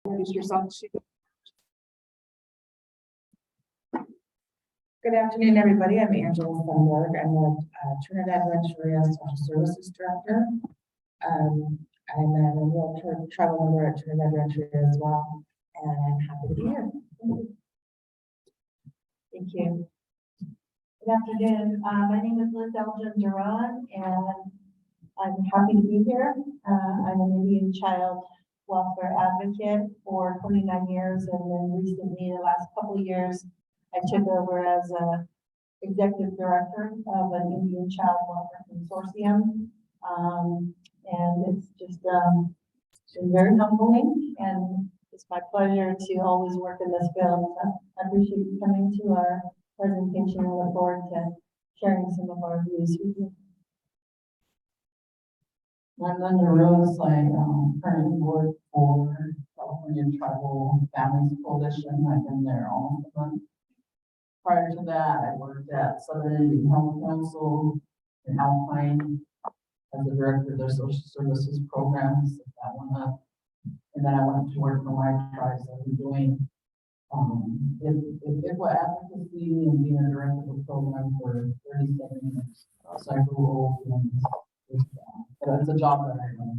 Introduce yourself. Good afternoon, everybody. I'm Angela Sundberg. I'm the Trinidad Rancheria Social Services Director. I'm an enrolled tribal member at Trinidad Rancheria as well, and I'm happy to be here. Thank you. Good afternoon. My name is Elgin-DeRouen, and I'm happy to be here. I'm an Indian child welfare advocate for 29 years, and then recently, the last couple of years, I took over as a executive director of an Indian child welfare consortium. And it's just been very humbling, and it's my pleasure to always work in this field. I appreciate you coming to our presentation and look forward to sharing some of our views with you. I'm under Ruis. I currently work for California Tribal Families Coalition. I've been there almost a month. Prior to that, I worked at Southern Indian Health Council in Alpine as the director of their social services programs. That one up. And then I went to work for my tribes. I've been doing ICWA Advocacy and being a director of the program for 37 years. So I grew old, and but it's a job that I love.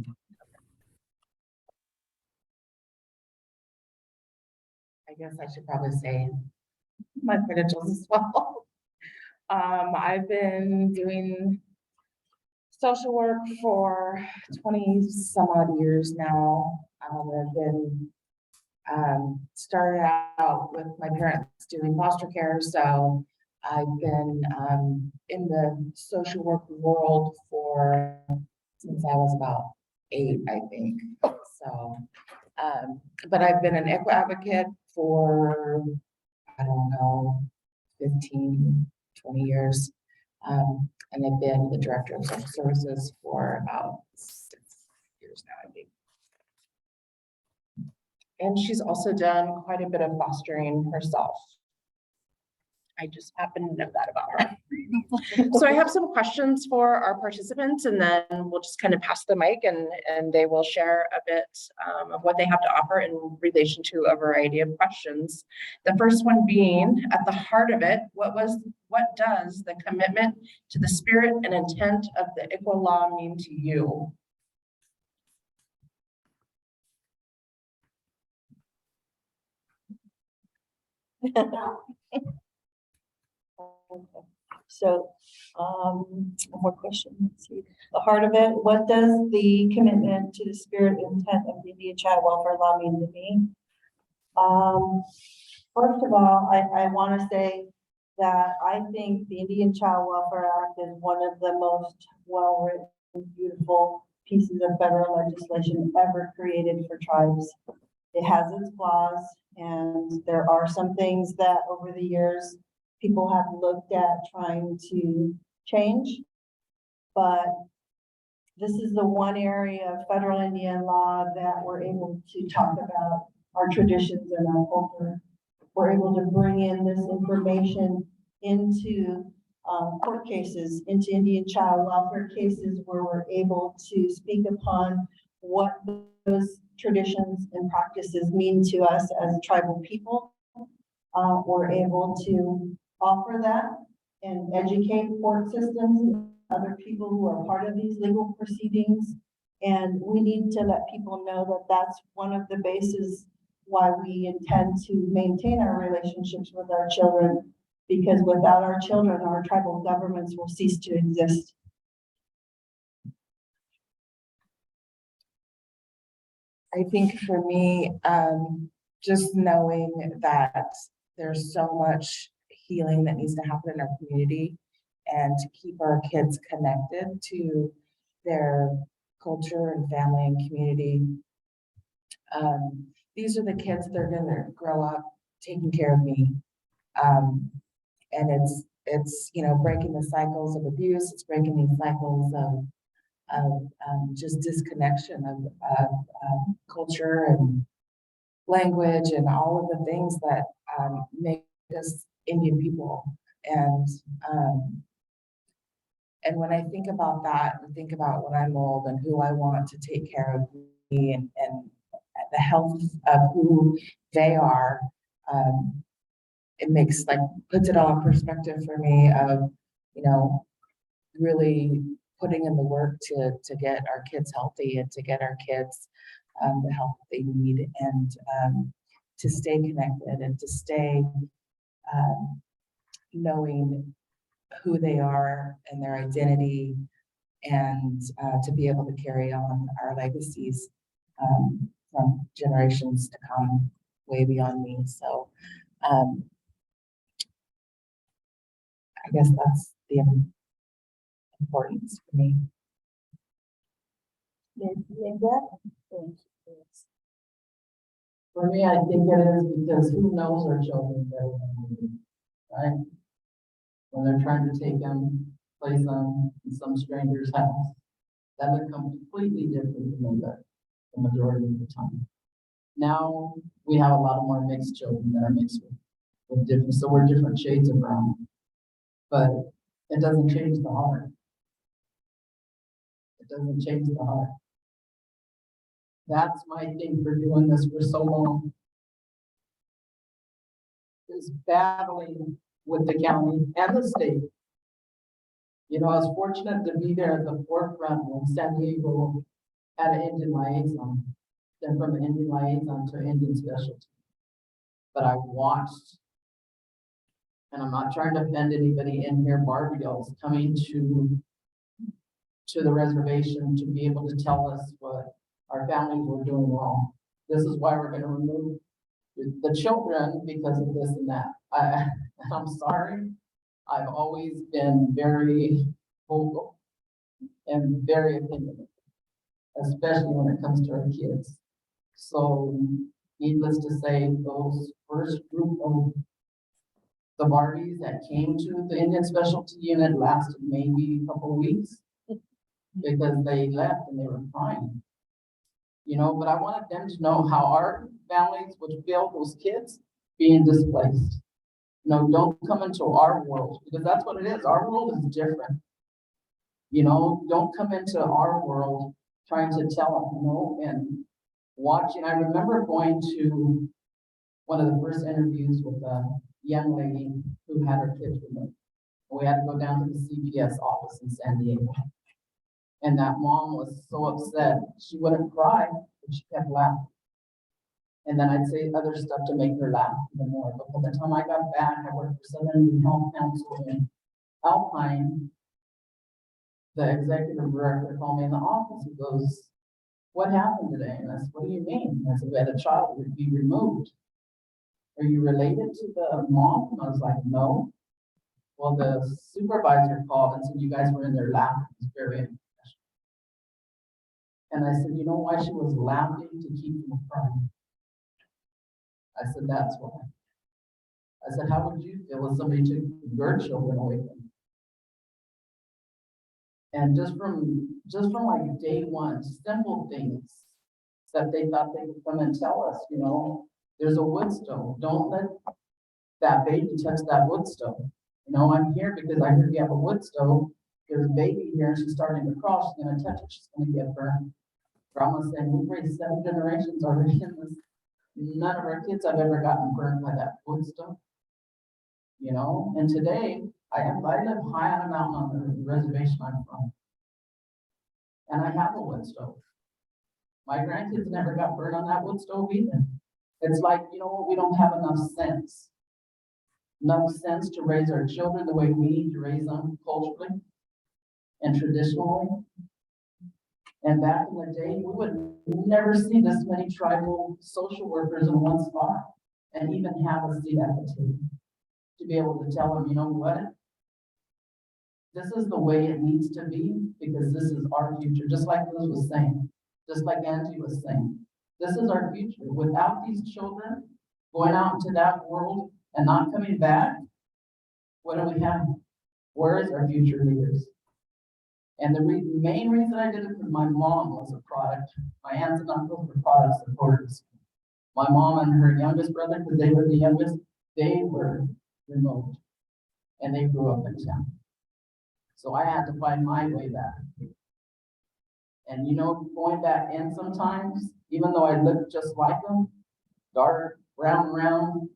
I guess I should probably say my credentials as well. I've been doing social work for 20 some odd years now. I've been started out with my parents doing foster care, so I've been in the social work world since I was about 8, I think. So, but I've been an ICWA advocate for, I don't know, 15, 20 years. And I've been the director of social services for about 6 years now, I think. And she's also done quite a bit of fostering herself. I just happen to know that about her. So I have some questions for our participants, and then we'll just kind of pass the mic and they will share a bit of what they have to offer in relation to a variety of questions. The first one being, at the heart of it, what does the commitment to the spirit and intent of the ICWA law mean to you? So, one more question. Let's see. The heart of it, what does the commitment to the spirit and intent of the Indian child welfare law mean to me? First of all, I want to say that I think the Indian Child Welfare Act is one of the most well-written, beautiful pieces of federal legislation ever created for tribes. It has its flaws, and there are some things that over the years people have looked at trying to change, but this is the one area of federal Indian law that we're able to talk about our traditions and our culture. We're able to bring in this information into court cases, into Indian child welfare cases, where we're able to speak upon what those traditions and practices mean to us as tribal people. We're able to offer that and educate court systems and other people who are part of these legal proceedings. And we need to let people know that that's one of the bases why we intend to maintain our relationships with our children, because without our children, our tribal governments will cease to exist. I think for me, just knowing that there's so much healing that needs to happen in our community, and to keep our kids connected to their culture and family and community. These are the kids that are going to grow up taking care of me. And it's breaking the cycles of abuse. It's breaking these cycles of just disconnection of culture and language and all of the things that make us Indian people. And when I think about that and think about when I'm old and who I want to take care of me and the health of who they are, it makes like, puts it all in perspective for me of, you know, really putting in the work to get our kids healthy and to get our kids the help they need, and to stay connected and to stay knowing who they are and their identity, and to be able to carry on our legacies from generations to come, way beyond me. So I guess that's the importance for me. For me, I think it is because who knows our children better than we do, right? When they're trying to take them, place them in some stranger's house, that becomes completely different than they live the majority of the time. Now, we have a lot of more mixed children that are mixed with different, so we're different shades of brown. But it doesn't change the heart. It doesn't change the heart. That's my thing for doing this for so long, is battling with the county and the state. You know, I was fortunate to be there at the forefront when San Diego had an Indian liaison, then from an Indian liaison to Indian specialty. But I watched, and I'm not trying to offend anybody in here, Barbie dolls coming to the reservation to be able to tell us what our families were doing wrong. This is why we're going to remove the children because of this and that. I'm sorry. I've always been very vocal and very opinionated, especially when it comes to our kids. So needless to say, those first group of the Barbies that came to the Indian Specialty Unit lasted maybe a couple of weeks because they left and they were crying. You know, but I wanted them to know how our families would feel, those kids being displaced. You know, don't come into our world, because that's what it is. Our world is different. You know, don't come into our world trying to tell them, you know, and watching. I remember going to one of the first interviews with a young lady who had her kids removed. We had to go down to the CPS office in San Diego. And that mom was so upset, she wouldn't cry, but she kept laughing. And then I'd say other stuff to make her laugh even more. But by the time I got back, I worked for Southern Indian Health Council in Alpine. The executive director called me in the office. He goes, "What happened today?" And I said, "What do you mean?" I said, "We had a child would be removed. Are you related to the mom?" And I was like, "No." Well, the supervisor called and said, "You guys were in there laughing." It was very unprofessional. And I said, "You know why she was laughing? To keep from crying." I said, "That's why." I said, "How would you feel if somebody took your children away from you?" And just from like day one, simple things that they thought they would come and tell us, you know, there's a wood stove. Don't let that baby touch that wood stove. You know, I'm here because I heard you have a wood stove. There's a baby here and she's starting to crawl. She's going to touch it. She's going to get burned. Grandma said, "We've raised 7 generations already in this. None of our kids have ever gotten burned by that wood stove." You know, and today I live high on a mountain on the reservation I'm from. And I have a wood stove. My grandkids never got burned on that wood stove either. It's like, you know what, we don't have enough sense to raise our children the way we need to raise them culturally and traditionally. And back in the day, we would never see this many tribal social workers in one spot and even have a seat at the table to be able to tell them, you know what? This is the way it needs to be because this is our future. Just like Liz was saying, just like Angie was saying, this is our future. Without these children going out into that world and not coming back, what do we have? Where is our future leaders? And the main reason I did it was my mom was a product. My aunts and uncles were product supporters. My mom and her youngest brother, because they were the youngest, they were remote and they grew up in town. So I had to find my way back. And you know, going back in sometimes, even though I look just like them, dark, round,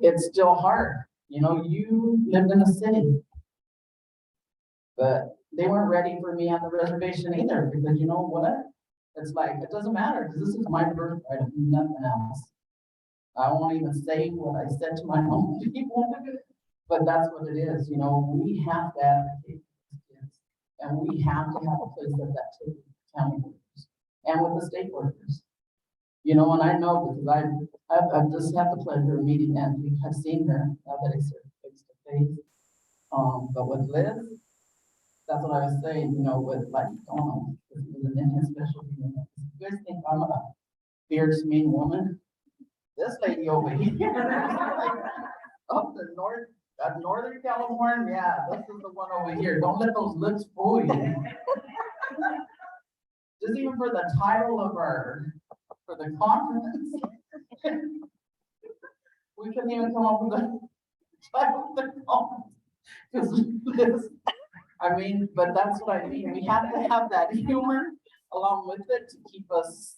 it's still hard. You know, you lived in the city. But they weren't ready for me on the reservation either, because you know what? It's like, it doesn't matter, because this is my birthright, nothing else. I won't even say what I said to my own people, but that's what it is, you know, we have to advocate for these kids. And we have to have a place at that table with county workers and with the state workers. You know, and I know because I've just had the pleasure of meeting Angie. I've seen her now that I serve face to face. But with Liz, that's what I was saying, you know, with like Donald, this is an Indian specialty. You guys think I'm a fierce, mean woman? This lady over here, up the north, Northern California, yeah, this is the one over here. Don't let those lips fool you. Just even for the title of for the conference, we couldn't even come up with a title of the conference. Because I mean, but that's what I mean. We have to have that humor along with it to keep us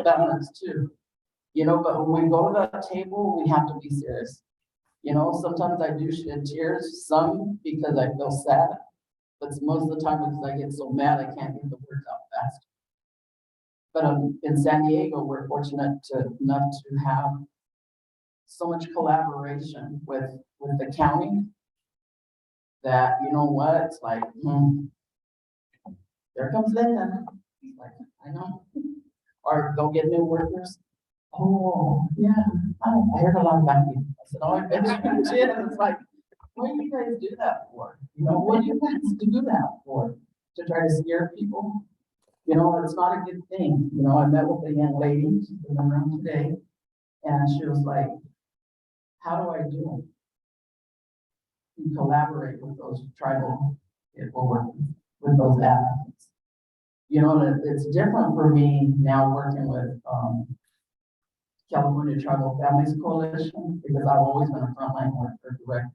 balanced too. You know, but when we go to that table, we have to be serious. You know, sometimes I do shed tears, some because I feel sad, but most of the time because I get so mad I can't get the words out fast. But in San Diego, we're fortunate enough to have so much collaboration with the county that, you know what, it's like, there comes Linda. Like, I know. Or go get new workers. Oh, yeah, I heard a lot about you. I said, oh, I bet you did. And it's like, what do you guys do that for? You know, what do you guys do that for? To try to scare people? You know, it's not a good thing. You know, I met with a young lady, she's in the room today, and she was like, how do I do it? You collaborate with those tribal people, with those advocates. You know, it's different for me now working with California Tribal Families Coalition, because I've always been a frontline worker director.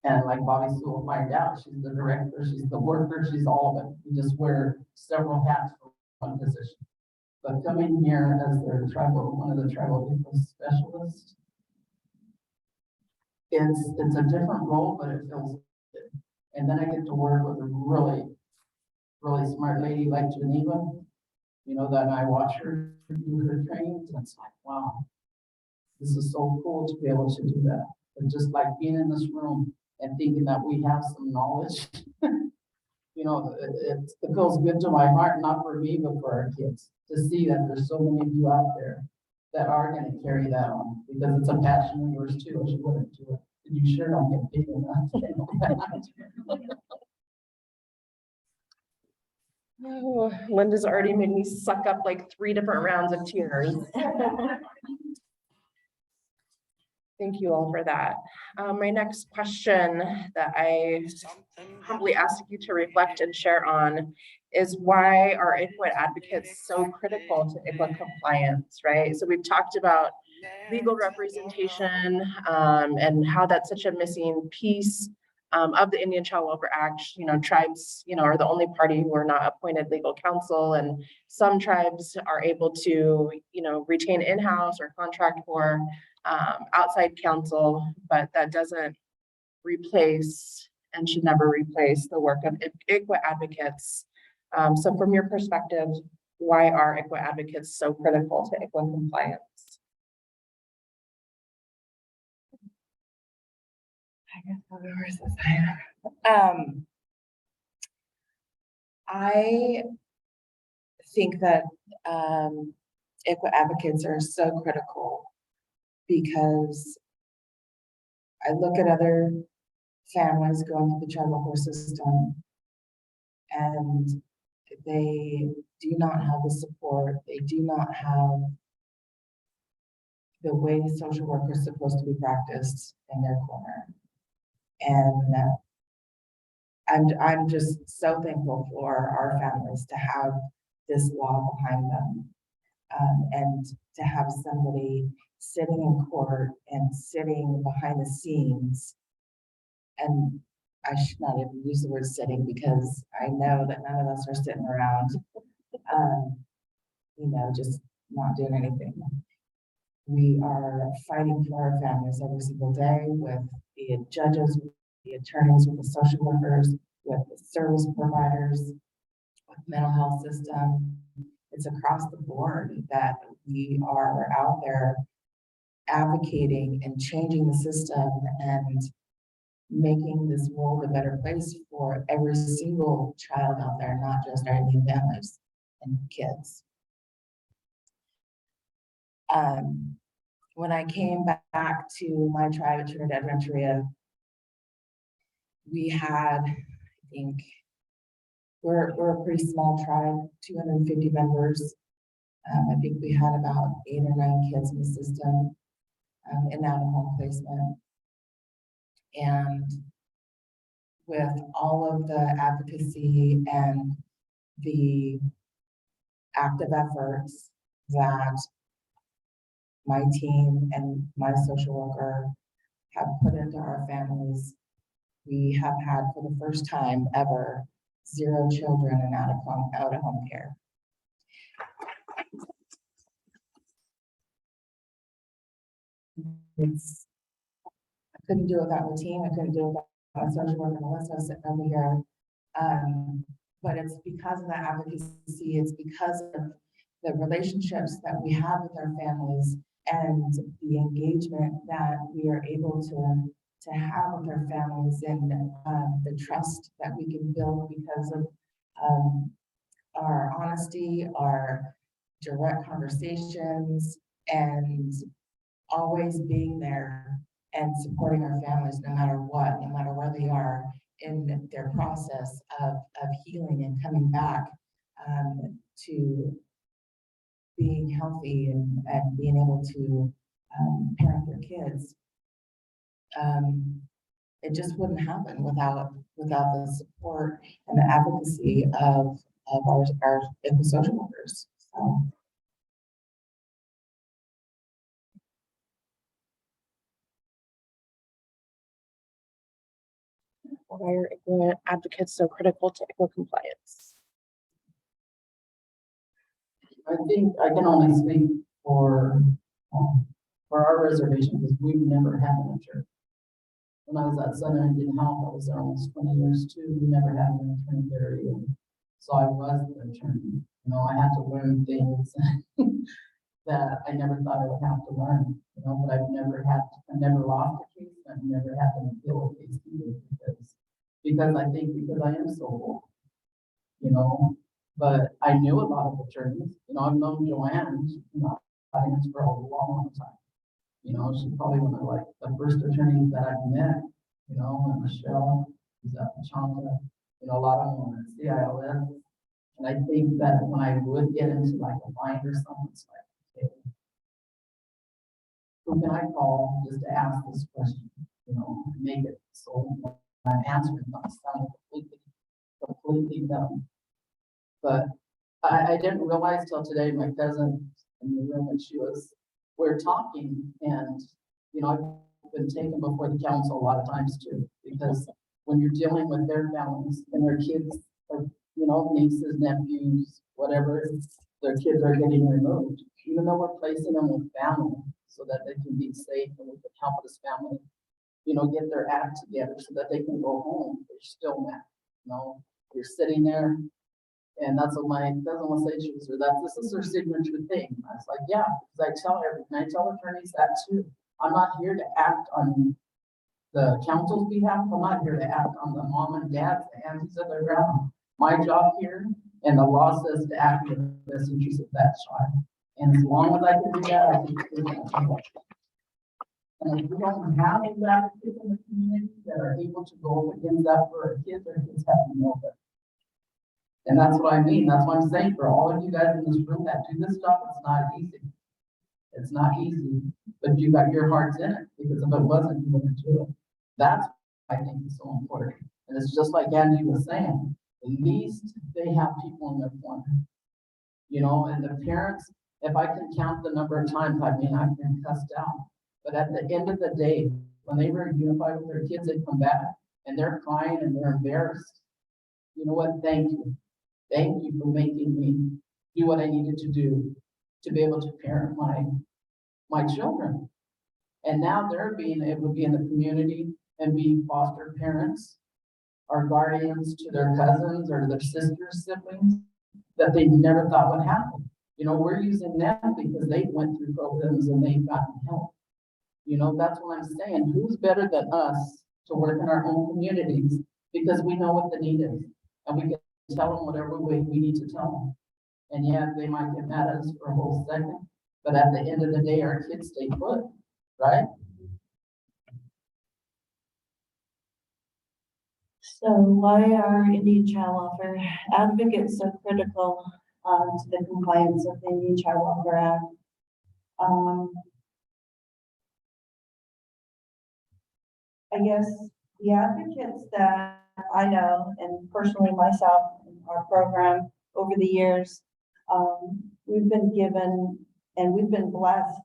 And like Bobby Sue will find out, she's the director, she's the worker, she's all of it. You just wear several hats for one position. But coming here as their one of the tribal people specialists, it's a different role, but it feels good. And then I get to work with a really, really smart lady like Geneva. You know, that I watch her do her trainings, and it's like, wow, this is so cool to be able to do that. And just like being in this room and thinking that we have some knowledge, you know, it feels good to my heart, not for me, but for our kids, to see that there's so many of you out there that are going to carry that on, because it's a passion of yours too, or you wouldn't do it. And you sure don't get big enough. Oh, Linda's already made me suck up like 3 different rounds of tears. Thank you all for that. My next question that I humbly ask you to reflect and share on is, why are ICWA advocates so critical to ICWA compliance, right? So we've talked about legal representation and how that's such a missing piece of the Indian Child Welfare Act. You know, tribes, you know, are the only party who are not appointed legal counsel, and some tribes are able to, you know, retain in-house or contract for outside counsel, but that doesn't replace and should never replace the work of ICWA advocates. So from your perspective, why are ICWA advocates so critical to ICWA compliance? I guess I'll go first. I think that ICWA advocates are so critical because I look at other families going through the tribal court system, and they do not have the support. They do not have the way social work is supposed to be practiced in their corner. And I'm just so thankful for our families to have this law behind them, and to have somebody sitting in court and sitting behind the scenes. And I should not even use the word sitting, because I know that none of us are sitting around you know, just not doing anything. We are fighting for our families every single day with the judges, with the attorneys, with the social workers, with the service providers, with mental health system. It's across the board that we are out there advocating and changing the system and making this world a better place for every single child out there, not just our Indian families and kids. When I came back to my tribe at Trinidad, Rancheria, we had, I think, we're a pretty small tribe, 250 members. I think we had about 8 or 9 kids in the system, in out-of-home placement. And with all of the advocacy and the active efforts that my team and my social worker have put into our families, we have had for the first time ever 0 children in out-of-home care. I couldn't do it without my team. I couldn't do it without my social worker Melissa sitting over here. But it's because of the advocacy. It's because of the relationships that we have with our families and the engagement that we are able to have with our families, and the trust that we can build because of our honesty, our direct conversations, and always being there and supporting our families no matter what, no matter where they are in their process of healing and coming back to being healthy and being able to parent their kids. It just wouldn't happen without the support and the advocacy of our social workers. So. Why are ICWA advocates so critical to ICWA compliance? I think I can only speak for our reservation, because we've never had an attorney. When I was at Southern Indian Health, I was there almost 20 years too. We never had an attorney there either. So I was the attorney. You know, I had to learn things that I never thought I would have to learn. You know, but I never lost a case. I've never had to appeal a case either, because I think I am so old. You know, but I knew a lot of attorneys. You know, I've known Joanne, you know, audience for a long time. You know, she's probably one of like the first attorneys that I've met, you know, and Michelle, who's at Chanta, you know, a lot of them are CILS. And I think that when I would get into like a bind or something, it's like, okay, who can I call just to ask this question, you know, make it so I'm answering not sound completely dumb. But I didn't realize till today, my cousin in the room, and we're talking, and, you know, I've been taken before the council a lot of times too, because when you're dealing with their families and their kids, or, you know, nieces, nephews, whatever, their kids are getting removed, even though we're placing them with family so that they can be safe and we can help this family, you know, get their act together so that they can go home. They're still mad, you know, you're sitting there. And that's what my cousin will say, she was, this is her signature thing. I was like, yeah, because I tell attorneys that too. I'm not here to act on the council's behalf. I'm not here to act on the mom and dad's, the aunties of their grandma. My job here, and the law says to act in the best interest of that child. And as long as I can do that, I can do that. And if we don't have those advocates in the community that are able to go up against that for our kids have to know that. And that's what I mean. That's what I'm saying for all of you guys in this room that do this stuff. It's not easy. It's not easy, but you got your hearts in it, because if it wasn't, you wouldn't do it. That's what I think is so important. And it's just like Angie was saying, at least they have people in their corner, you know, and the parents, if I can count the number of times, I mean, I've been cussed out, but at the end of the day, when they were unified with their kids, they come back and they're crying and they're embarrassed. You know what? Thank you. Thank you for making me do what I needed to do to be able to parent my children. And now they're being able to be in the community and be foster parents or guardians to their cousins or their sisters' siblings that they never thought would happen. You know, we're using them because they went through programs and they've gotten help. You know, that's what I'm saying. Who's better than us to work in our own communities? Because we know what the need is and we can tell them whatever way we need to tell them. And yeah, they might get mad at us for a whole second, but at the end of the day, our kids stay put, right? So why are Indian child welfare advocates so critical to the compliance of the Indian Child Welfare Act? I guess the advocates that I know, and personally myself in our program over the years, we've been given and we've been blessed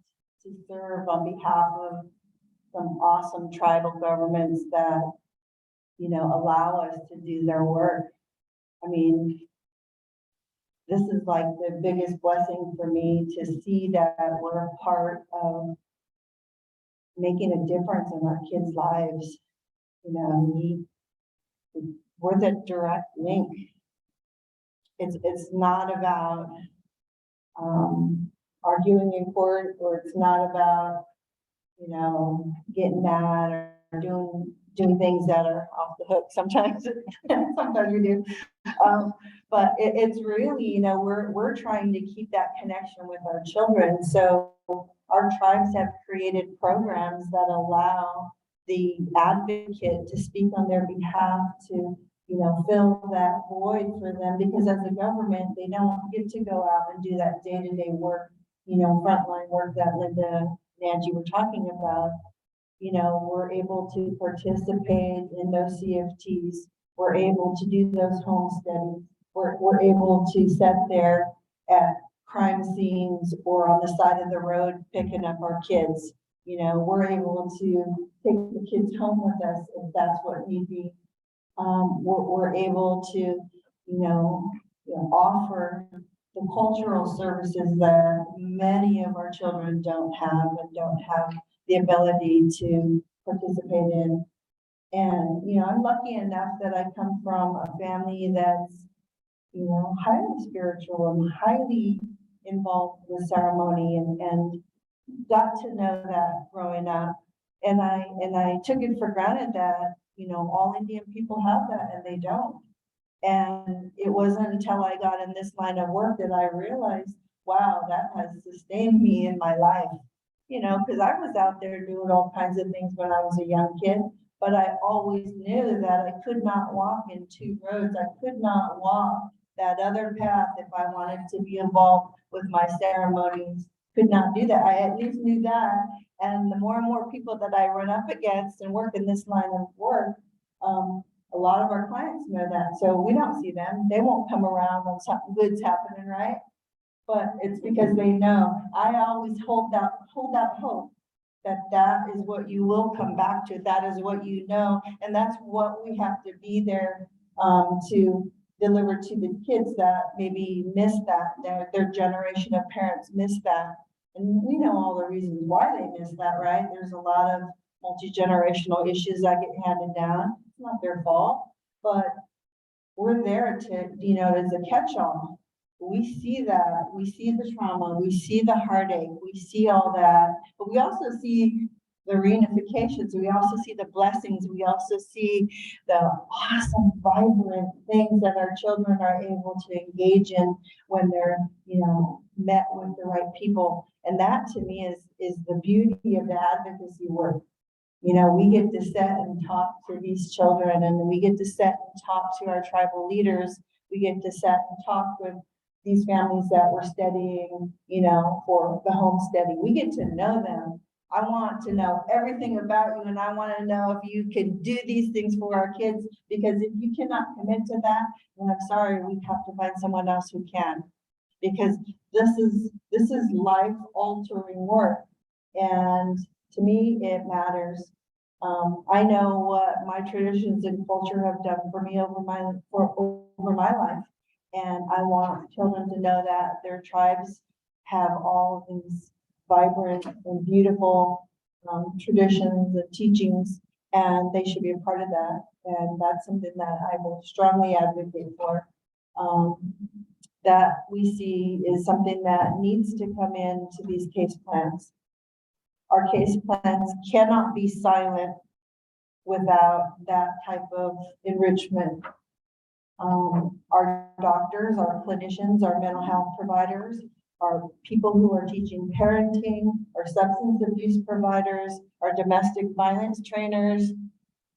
to serve on behalf of some awesome tribal governments that, you know, allow us to do their work. I mean, this is like the biggest blessing for me to see that we're a part of making a difference in our kids' lives. You know, we're the direct link. It's not about arguing in court, or it's not about, you know, getting mad or doing things that are off the hook. Sometimes, sometimes we do. But it's really, you know, we're trying to keep that connection with our children. So our tribes have created programs that allow the advocate to speak on their behalf, to, you know, fill that void for them, because as a government, they don't get to go out and do that day-to-day work, you know, frontline work that Linda and Angie were talking about. You know, we're able to participate in those CFTs. We're able to do those home studies. We're able to sit there at crime scenes or on the side of the road picking up our kids. You know, we're able to take the kids home with us if that's what need be. We're able to, you know, offer the cultural services that many of our children don't have and don't have the ability to participate in. And, you know, I'm lucky enough that I come from a family that's, you know, highly spiritual and highly involved with ceremony, and got to know that growing up. And I took it for granted that, you know, all Indian people have that, and they don't. And it wasn't until I got in this line of work that I realized, wow, that has sustained me in my life. You know, because I was out there doing all kinds of things when I was a young kid, but I always knew that I could not walk in two roads. I could not walk that other path if I wanted to be involved with my ceremonies. Could not do that. I at least knew that. And the more and more people that I run up against and work in this line of work, a lot of our clients know that. So we don't see them. They won't come around when something good's happening, right? But it's because they know. I always hold that hope that is what you will come back to. That is what you know. And that's what we have to be there to deliver to the kids that maybe miss that. Their generation of parents miss that. And we know all the reasons why they miss that, right? There's a lot of multi-generational issues that get handed down. It's not their fault, but we're there to, you know, as a catch-all. We see that, we see the trauma, we see the heartache, we see all that, but we also see the reunifications, we also see the blessings, we also see the awesome, vibrant things that our children are able to engage in when they're, you know, met with the right people. And that to me is the beauty of the advocacy work. You know, we get to sit and talk to these children, and we get to sit and talk to our tribal leaders. We get to sit and talk with these families that we're studying, you know, for the home study. We get to know them. I want to know everything about you, and I want to know if you can do these things for our kids, because if you cannot commit to that, then I'm sorry, we have to find someone else who can, because this is life altering work. And to me, it matters. I know what my traditions and culture have done for me over my life. And I want children to know that their tribes have all of these vibrant and beautiful traditions and teachings, and they should be a part of that. And that's something that I will strongly advocate for. That we see is something that needs to come into these case plans. Our case plans cannot be silent without that type of enrichment. Our doctors, our clinicians, our mental health providers, our people who are teaching parenting, our substance abuse providers, our domestic violence trainers,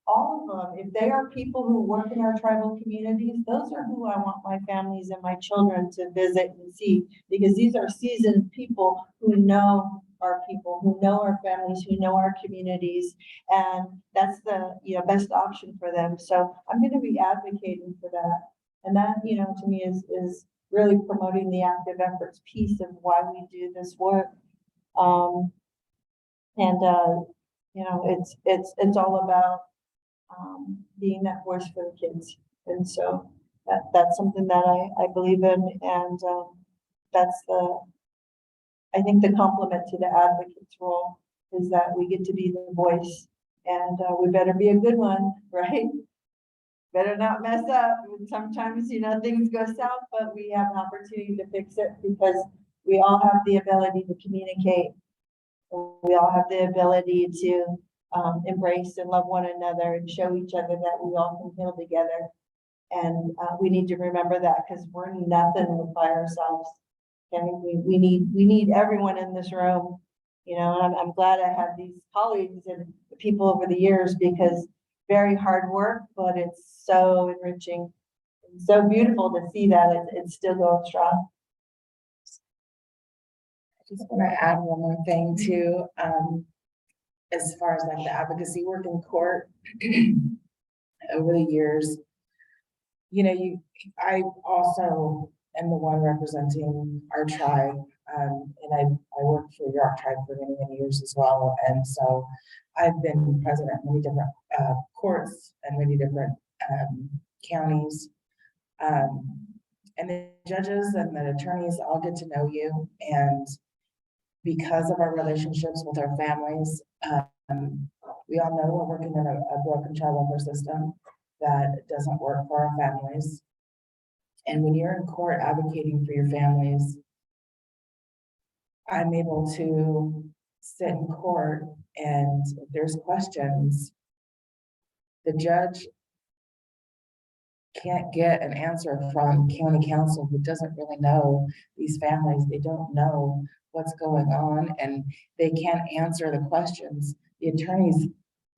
all of them, if they are people who work in our tribal communities, those are who I want my families and my children to visit and see, because these are seasoned people who know our people, who know our families, who know our communities, and that's the best option for them. So I'm going to be advocating for that, and that to me is really promoting the active efforts piece of why we do this work. It's all about being that voice for the kids, and so that's something that I believe in, and that's I think the complement to the advocate's role is that we get to be the voice, and we better be a good one, right? Better not mess up. Sometimes, things go south, but we have an opportunity to fix it because we all have the ability to communicate. We all have the ability to embrace and love one another and show each other that we all can heal together. And we need to remember that because we're nothing by ourselves. Okay, we need everyone in this room, and I'm glad I have these colleagues and the people over the years, because very hard work, but it's so enriching and so beautiful to see that it's still going strong. I just want to add one more thing too, as far as like the advocacy work in court over the years. I also am the one representing our tribe, and I worked for your tribe for many, many years as well. And so I've been present at many different courts and many different counties. And the judges and the attorneys all get to know you. And because of our relationships with our families, we all know we're working in a broken child welfare system that doesn't work for our families. And when you're in court advocating for your families, I'm able to sit in court, and if there's questions, the judge can't get an answer from county counsel who doesn't really know these families. They don't know what's going on, and they can't answer the questions. The attorneys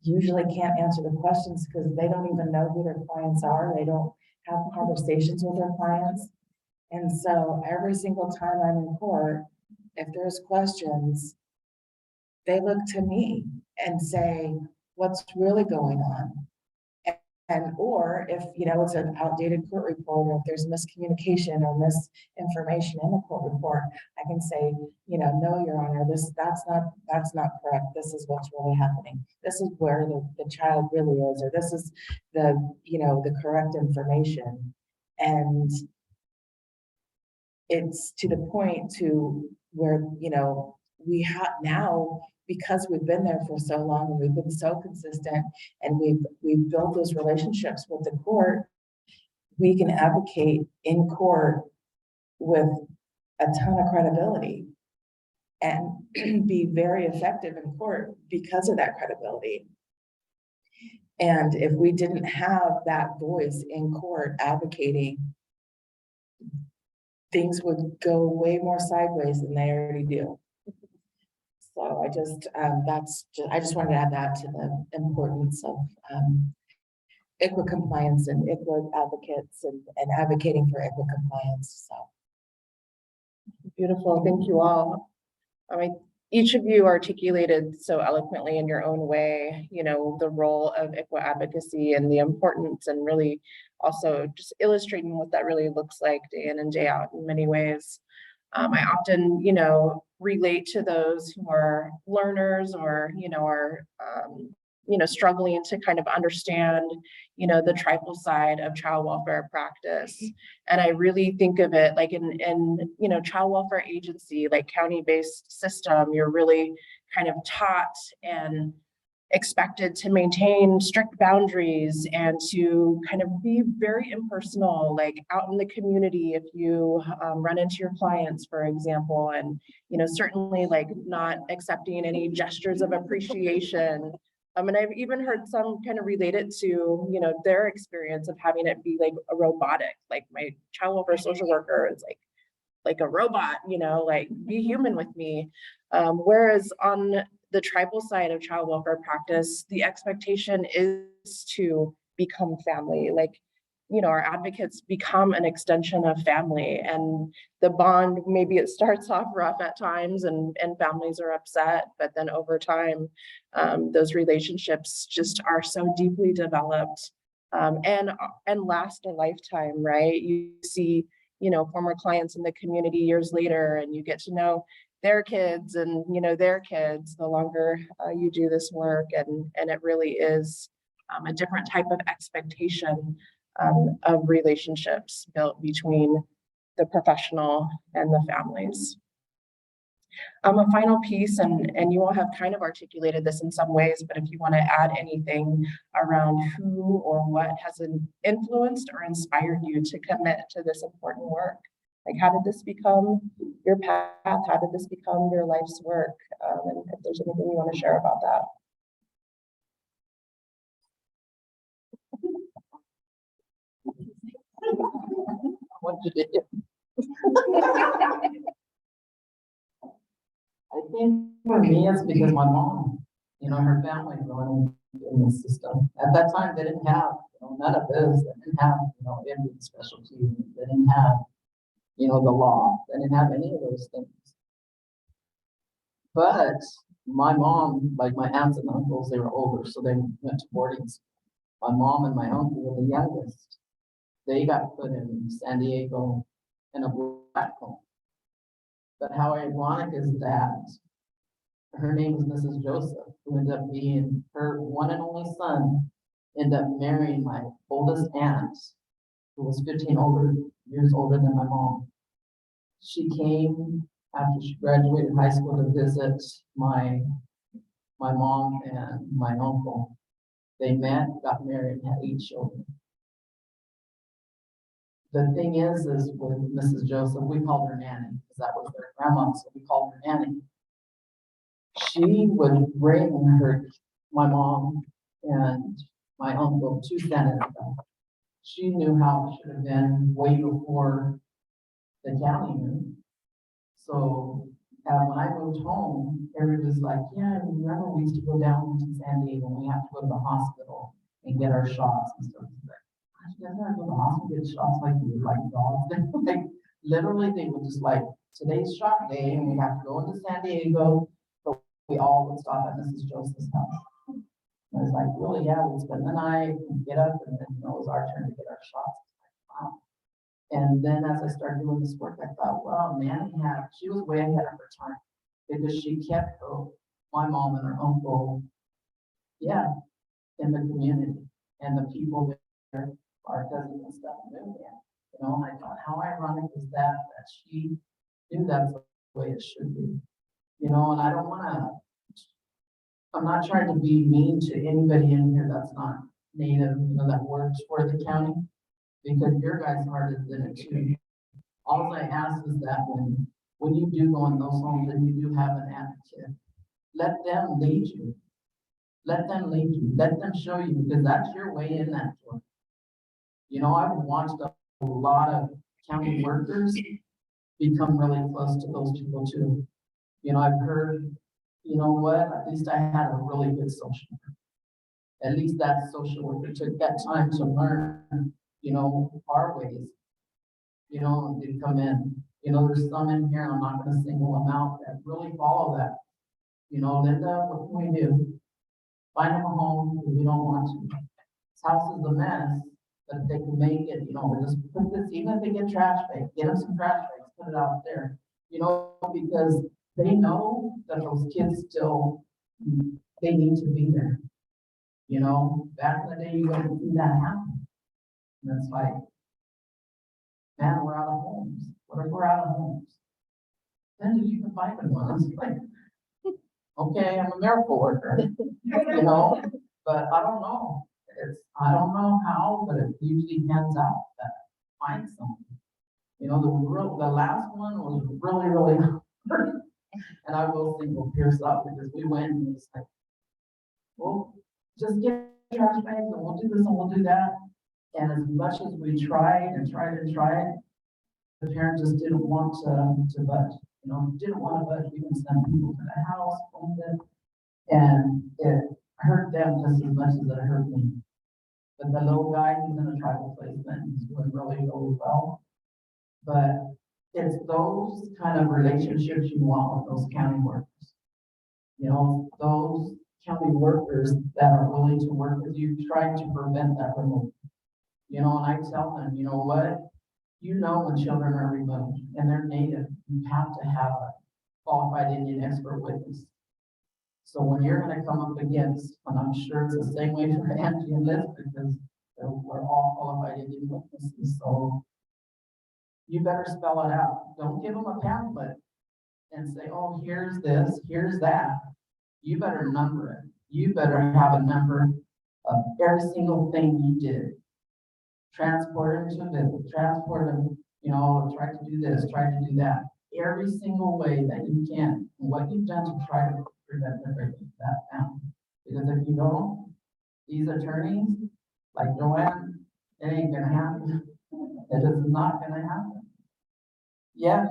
usually can't answer the questions because they don't even know who their clients are. They don't have conversations with their clients. And so every single time I'm in court, if there's questions, they look to me and say, what's really going on? Or if, it's an outdated court report, or if there's miscommunication or misinformation in the court report, I can say, no, Your Honor, that's not correct. This is what's really happening. This is where the child really is, or this is the correct information. And it's to the point to where, we have now, because we've been there for so long and we've been so consistent and we've built those relationships with the court, we can advocate in court with a ton of credibility and be very effective in court because of that credibility. And if we didn't have that voice in court advocating, things would go way more sideways than they already do. So I just wanted to add that to the importance of ICWA compliance and ICWA advocates and advocating for ICWA compliance. So Beautiful, thank you all. Each of you articulated so eloquently in your own way, the role of ICWA advocacy and the importance, and really also just illustrating what that really looks like day in and day out in many ways. I often, relate to those who are learners or, are struggling to kind of understand, the tribal side of child welfare practice. And I really think of it like in child welfare agency, like county-based system, you're really kind of taught and expected to maintain strict boundaries and to kind of be very impersonal, like out in the community if you run into your clients, for example, and certainly like not accepting any gestures of appreciation. And I've even heard some kind of relate it to their experience of having it be like a robotic, like my child welfare social worker is like a robot, like be human with me. Whereas on the tribal side of child welfare practice, the expectation is to become family. Like, our advocates become an extension of family, and the bond, maybe it starts off rough at times and families are upset, but then over time, those relationships just are so deeply developed and last a lifetime, right? You see, former clients in the community years later, and you get to know their kids and their kids the longer you do this work, and it really is a different type of expectation of relationships built between the professional and the families. A final piece, and you all have kind of articulated this in some ways, but if you want to add anything around who or what has influenced or inspired you to commit to this important work. Like, how did this become your path? How did this become your life's work? And if there's anything you want to share about that. What did it? I think for me, it's because my mom, her family growing in the system. At that time, they didn't have, none of this. They didn't have, Indian specialty. They didn't have, the law. They didn't have any of those things. But my mom, like my aunts and uncles, they were older, so they went to boarding school. My mom and my uncle were the youngest. They got put in San Diego in a black home. But how ironic is that her name was Mrs. Joseph, who ended up being her one and only son, ended up marrying my oldest aunt, who was 15 years older than my mom. She came after she graduated high school to visit my mom and my uncle. They met, got married, and had 8 children. The thing is with Mrs. Joseph, we called her Nanny, because that was their grandma, so we called her Nanny. She would bring my mom and my uncle to San Diego. She knew how it should have been way before the county knew. So when I moved home, everybody was like, yeah, remember we used to go down to San Diego and we have to go to the hospital and get our shots and stuff. You guys gotta go to the hospital and get shots like you, like dogs. Like literally they would just like, today's shot day and we have to go into San Diego. So we all would stop at Mrs. Joseph's house. And I was like, really, yeah, we'd spend the night and get up and then it was our turn to get our shots. Wow. And then as I started doing this work, I thought, wow, Nanny she was way ahead of her time because she kept my mom and her uncle, in the community and the people there, our cousins and stuff knew that. And I thought, how ironic is that she knew that's the way it should be. And I don't I'm not trying to be mean to anybody in here that's not Native, that works for the county, because your guys' heart is in it too. All I ask is that when you do go in those homes and you do have an advocate, let them lead you. Let them lead you. Let them show you, because that's your way in that door. I've watched a lot of county workers become really close to those people too. I've heard, at least I had a really good social worker. At least that social worker took that time to learn, our ways, and they come in. There's some in here, I'm not gonna single them out, that really follow that. Linda, what can we do? Find them a home if we don't want to. This house is a mess, but if they can make it, we just put this, even if they get trash bags, get them some trash bags, put it out there. Because they know that those kids still, they need to be there. You know, back in the day, you wouldn't see that happen. And it's like, man, we're out of homes. What if we're out of homes? Then you can find one. It's like, okay, I'm a miracle worker, you know, but I don't know. I don't know how, but it usually pans out that find something. You know, the last one was really, really hard. And I will think we'll pierce up because we went and it's like, well, just get trash bags and we'll do this and we'll do that. And as much as we tried, the parent just didn't want to budge. You know, didn't want to budge, even send people to the house, and it hurt them just as much as it hurt me. But the little guy, he's in a tribal placement, he's doing really, really well. But it's those kind of relationships you want with those county workers. You know, those county workers that are willing to work with you, trying to prevent that removal. You know, and I tell them, you know what? You know when children are removed and they're native, you have to have a qualified Indian expert witness. So when you're gonna come up against, and I'm sure it's the same way for Angie and Liz, because we're all qualified Indian witnesses, so you better spell it out. Don't give them a pamphlet and say, oh, here's this, here's that. You better number it. You better have a number of every single thing you did. Transport them to visit, transport them, you know, try to do this, try to do that. Every single way that you can, and what you've done to try to prevent the breaking that down. Because if you don't, these attorneys, like Joanne, it ain't gonna happen. It is not gonna happen. Yeah,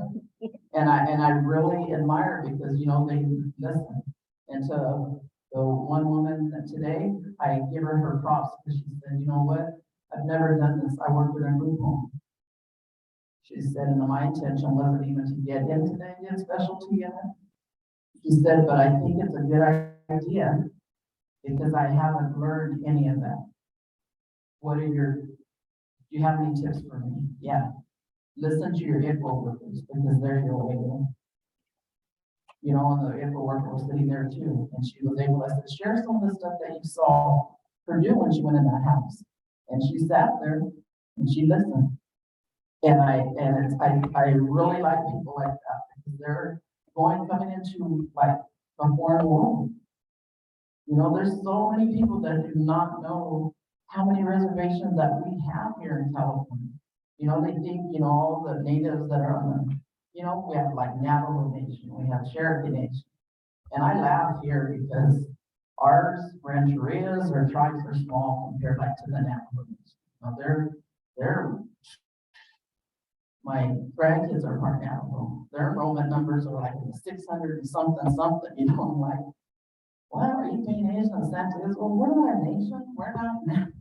and I really admire because, you know, they listen. And to the one woman today, I give her props because she said, you know what? I've never done this. I worked in a group home. She said, and my intention wasn't even to get into the Indian specialty yet. She said, but I think it's a good idea because I haven't learned any of that. Do you have any tips for me? Yeah. Listen to your ICWA workers because they're your way. You know, and the ICWA worker was sitting there too. And she was able to share some of the stuff that you saw her do when she went in that house. And she sat there and she listened. And I really like people like that because they're coming into like a foreign world. You know, there's so many people that do not know how many reservations that we have here in California. You know, they think, you know, all the natives that are on the, you know, we have like Navajo Nation, we have Cherokee Nation. And I laugh here because ours, Rancherias or tribes are small compared like to the Navajo Nation. Now they're my grandkids are part Navajo. Their enrollment numbers are like 600 and something, you know, I'm like, what are you being Asian and Santa? Well, we're not a nation, we're not Navajo.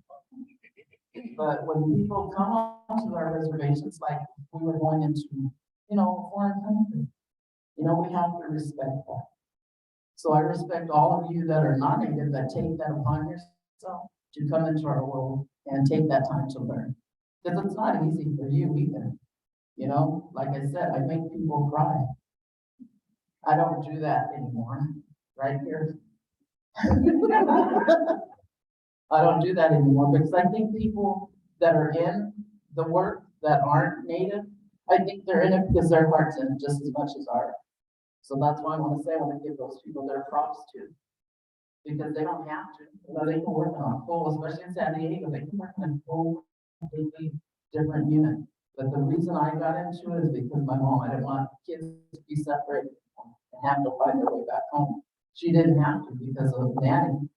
But when people come onto our reservations, like we were going into, you know, a foreign country, you know, we have to respect that. So I respect all of you that are not native that take that upon yourself to come into our world and take that time to learn. Because it's not easy for you either. You know, like I said, I make people cry. I don't do that anymore, right here. I don't do that anymore because I think people that are in the work that aren't native, I think they're in it because their heart's in it just as much as ours. So that's why I want to say I want to give those people their props too. Because they don't have to. You know, they can work on a full, especially in San Diego, they can work on a full, completely different unit. But the reason I got into it is because my mom, I didn't want kids to be separated and have to find their way back home. She didn't have to because of nanny.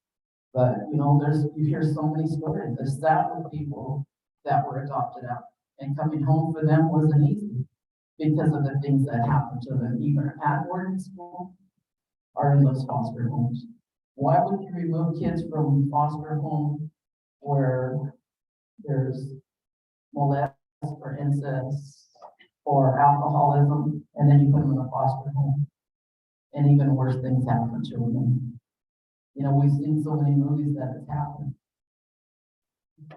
But you know, you hear so many stories. There's that with people that were adopted out and coming home for them wasn't easy because of the things that happened to them, either at boarding school or in those foster homes. Why would you remove kids from foster home where there's molest or incest or alcoholism, and then you put them in a foster home and even worse things happen to them? You know, we've seen so many movies that it's happened.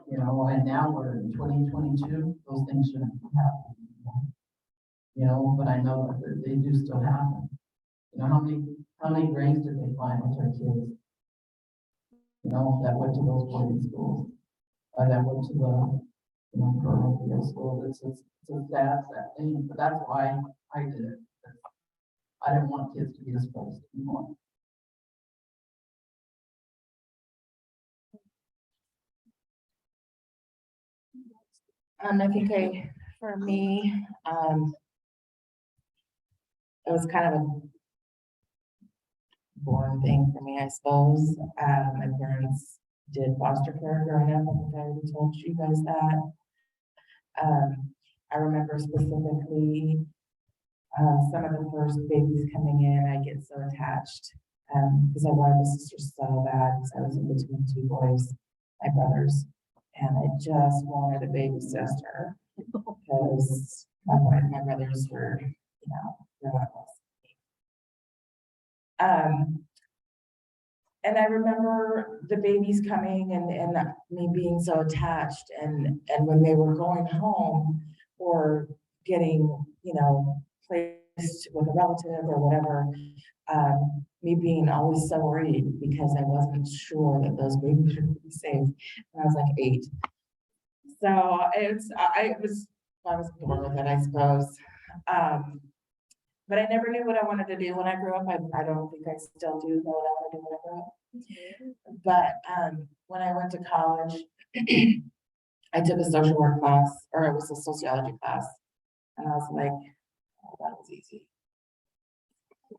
You know, and now we're in 2022, those things shouldn't be happening anymore. You know, but I know that they do still happen. You know, how many graves did they find with their kids? that went to those boarding schools, or that went to the, parochial school. It's a sad thing, but that's why I did it. I didn't want kids to be displaced anymore. I think for me, it was kind of a boring thing for me, I suppose. My parents did foster care growing up. I think I already told you guys that. I remember specifically, some of the first babies coming in, I get so attached, because I wanted a sister so bad, because I was in between two boys, my brothers, and I just wanted a baby sister, because my brothers were, relentless. And I remember the babies coming and me being so attached, and when they were going home or getting, placed with a relative or whatever, me being always so worried because I wasn't sure that those babies would be safe. And I was like 8. So I was born with it, I suppose. But I never knew what I wanted to do when I grew up. I don't think I still do know what I want to do when I grow up. But when I went to college, I took a social work class, or it was a sociology class. And I was like, oh, that was easy. It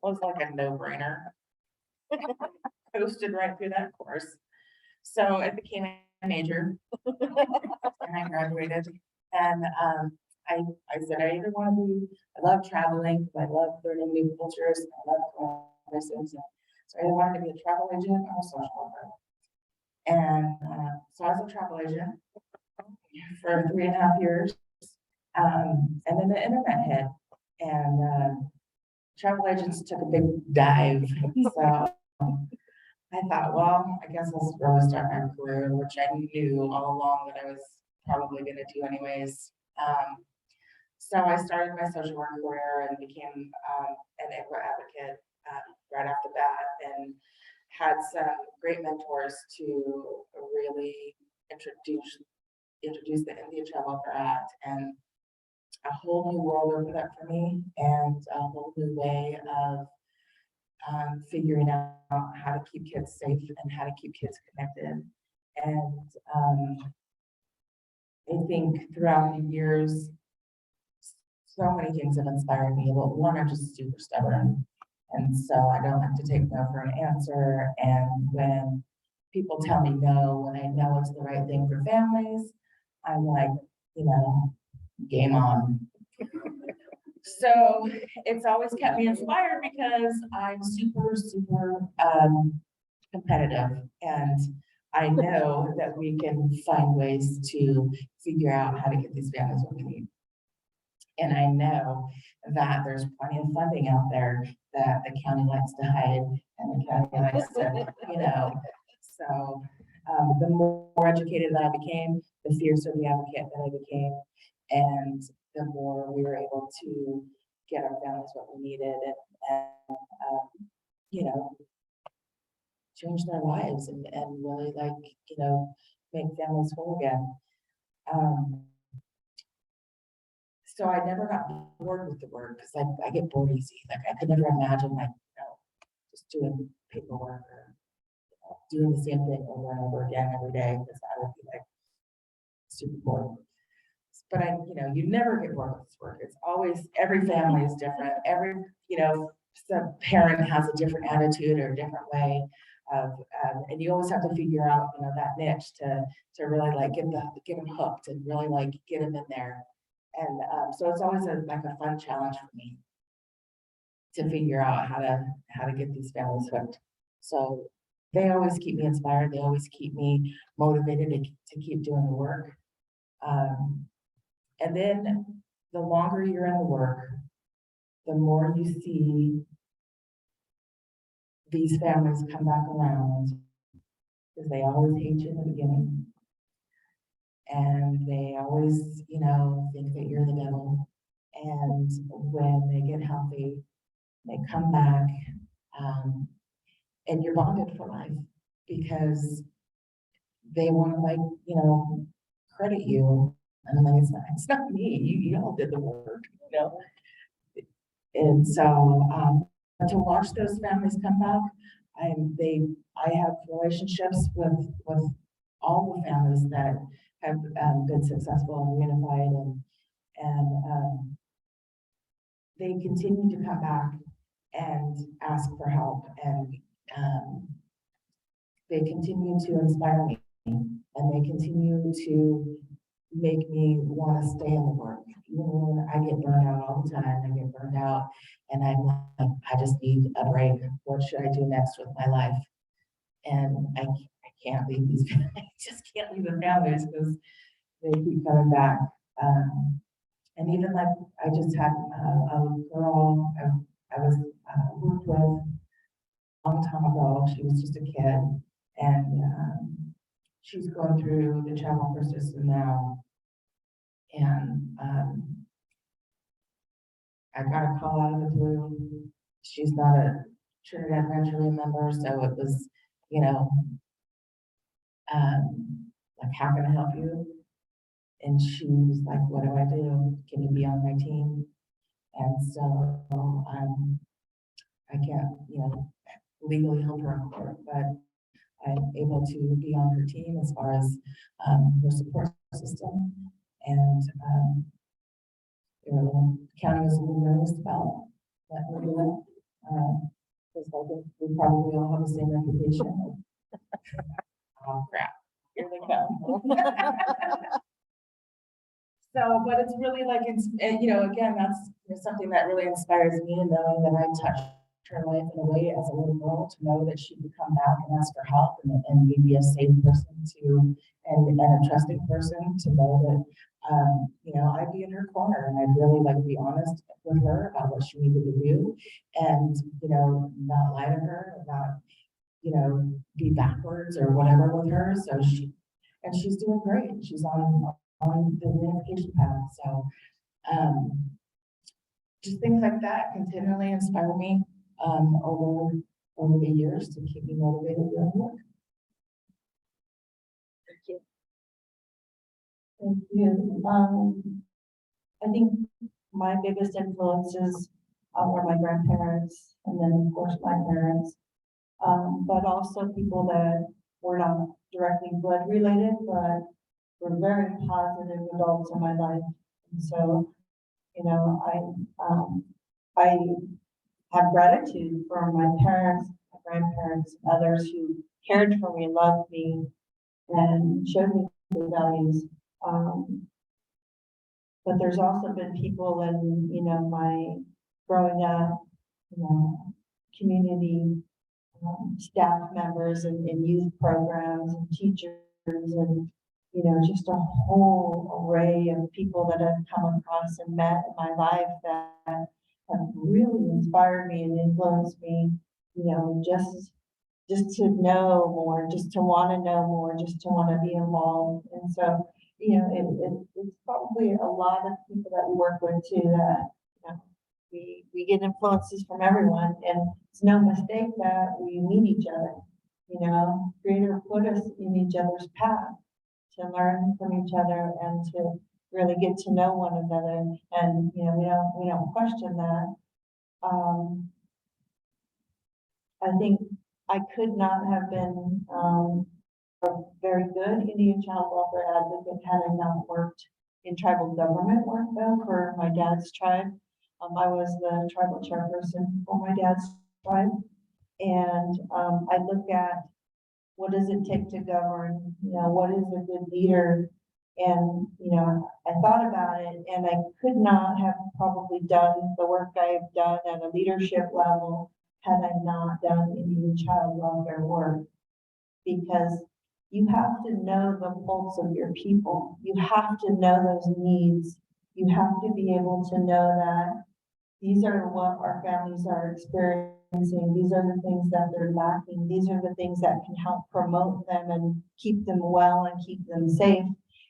was like a no-brainer. Coasted right through that course. So it became a major. And I graduated. And I said, I either want to be, I love traveling, because I love learning new cultures, I love conversations. So I either wanted to be a travel agent or a social worker. And so I was a travel agent for 3.5 years. And then the internet hit, and travel agents took a big dive. So I thought, well, I guess I'll really start my career, which I knew all along that I was probably going to do anyways. So I started my social work career and became an ICWA advocate right off the bat, and had some great mentors to really introduce the Indian Child Welfare Act, and a whole new world opened up for me, and a whole new way of figuring out how to keep kids safe and how to keep kids connected. And I think throughout the years, so many things have inspired me. Well, one, I'm just super stubborn. And so I don't like to take no for an answer. And when people tell me no, when I know it's the right thing for families, I'm like, game on. So it's always kept me inspired because I'm super, super competitive. And I know that we can find ways to figure out how to get these families what we need. And I know that there's plenty of funding out there that the county likes to hide, and the county likes to, So the more educated that I became, the fiercer the advocate that I became, and the more we were able to get our families what we needed, and change their lives, and really make families whole again. So I never got bored with the work, because I get bored easy. Like, I could never imagine just doing paperwork or doing the same thing over and over again every day, because I would be like super bored. But you never get bored with this work. It's always, every family is different. Every, some parent has a different attitude or a different way of, and you always have to figure out, that niche to really get them hooked and really get them in there. And so it's always a fun challenge for me to figure out how to get these families hooked. So they always keep me inspired. They always keep me motivated to keep doing the work. And then the longer you're in the work, the more you see these families come back around, because they always hate you in the beginning. And they always, think that you're the devil. And when they get healthy, they come back, and you're bonded for life. because they want to, like, you know, credit you. And I'm like, it's not me, you all did the work, you know? And so, to watch those families come back, I have relationships with all the families that have been successful and reunified, and they continue to come back and ask for help, and they continue to inspire me, and they continue to make me want to stay in the work. Even when I get burned out all the time, I get burned out, and I'm like, I just need a break. What should I do next with my life? And I can't leave these, I just can't leave the families because they keep coming back. And even like, I just had a girl I was worked with a long time ago. She was just a kid, and she's going through the child welfare system now. And I got a call out of the blue. She's not a Trinidad Rancheria member, so it was, you know, like, how can I help you? And she was like, what do I do? Can you be on my team? And so I can't, you know, legally help her in court, but I'm able to be on her team as far as her support system. And you know, the county is really nervous about that we're doing. Because I think we probably all have the same reputation. Oh crap, here they come. So, but it's really like, and, you know, again, that's something that really inspires me, knowing that I touched her life in a way as a little girl, to know that she could come back and ask for help, and maybe a safe person to, and a trusting person to know that, you know, I'd be in her corner, and I'd really like be honest with her about what she needed to do, and, you know, not lie to her, not, you know, be backwards or whatever with her. So she's doing great. She's on the reunification path. So, just things like that continually inspire me, over the years, to keep me motivated doing work. Thank you. I think my biggest influences were my grandparents, and then of course my parents, but also people that were not directly blood related, but were very positive adults in my life. And so, you know, I have gratitude for my parents, my grandparents, and others who cared for me, loved me, and showed me the values. But there's also been people in, you know, my growing up, you know, community, staff members and youth programs and teachers, and, you know, just a whole array of people that I've come across and met in my life that have really inspired me and influenced me, you know, just to know more, just to want to know more, just to want to be involved. And so, you know, it's probably a lot of people that we work with too, that, you know, we get influences from everyone, and it's no mistake that we meet each other. You know, Creator put us in each other's path to learn from each other and to really get to know one another. And, you know, we don't question that. I think I could not have been a very good Indian child welfare advocate had I not worked in tribal government work, though, for my dad's tribe. I was the tribal chairperson for my dad's tribe, and I look at what does it take to govern, you know, what is a good leader, and, you know, I thought about it, and I could not have probably done the work I've done at a leadership level had I not done Indian child welfare work, because you have to know the pulse of your people. You have to know those needs. You have to be able to know that these are what our families are experiencing. These are the things that they're lacking. These are the things that can help promote them and keep them well and keep them safe.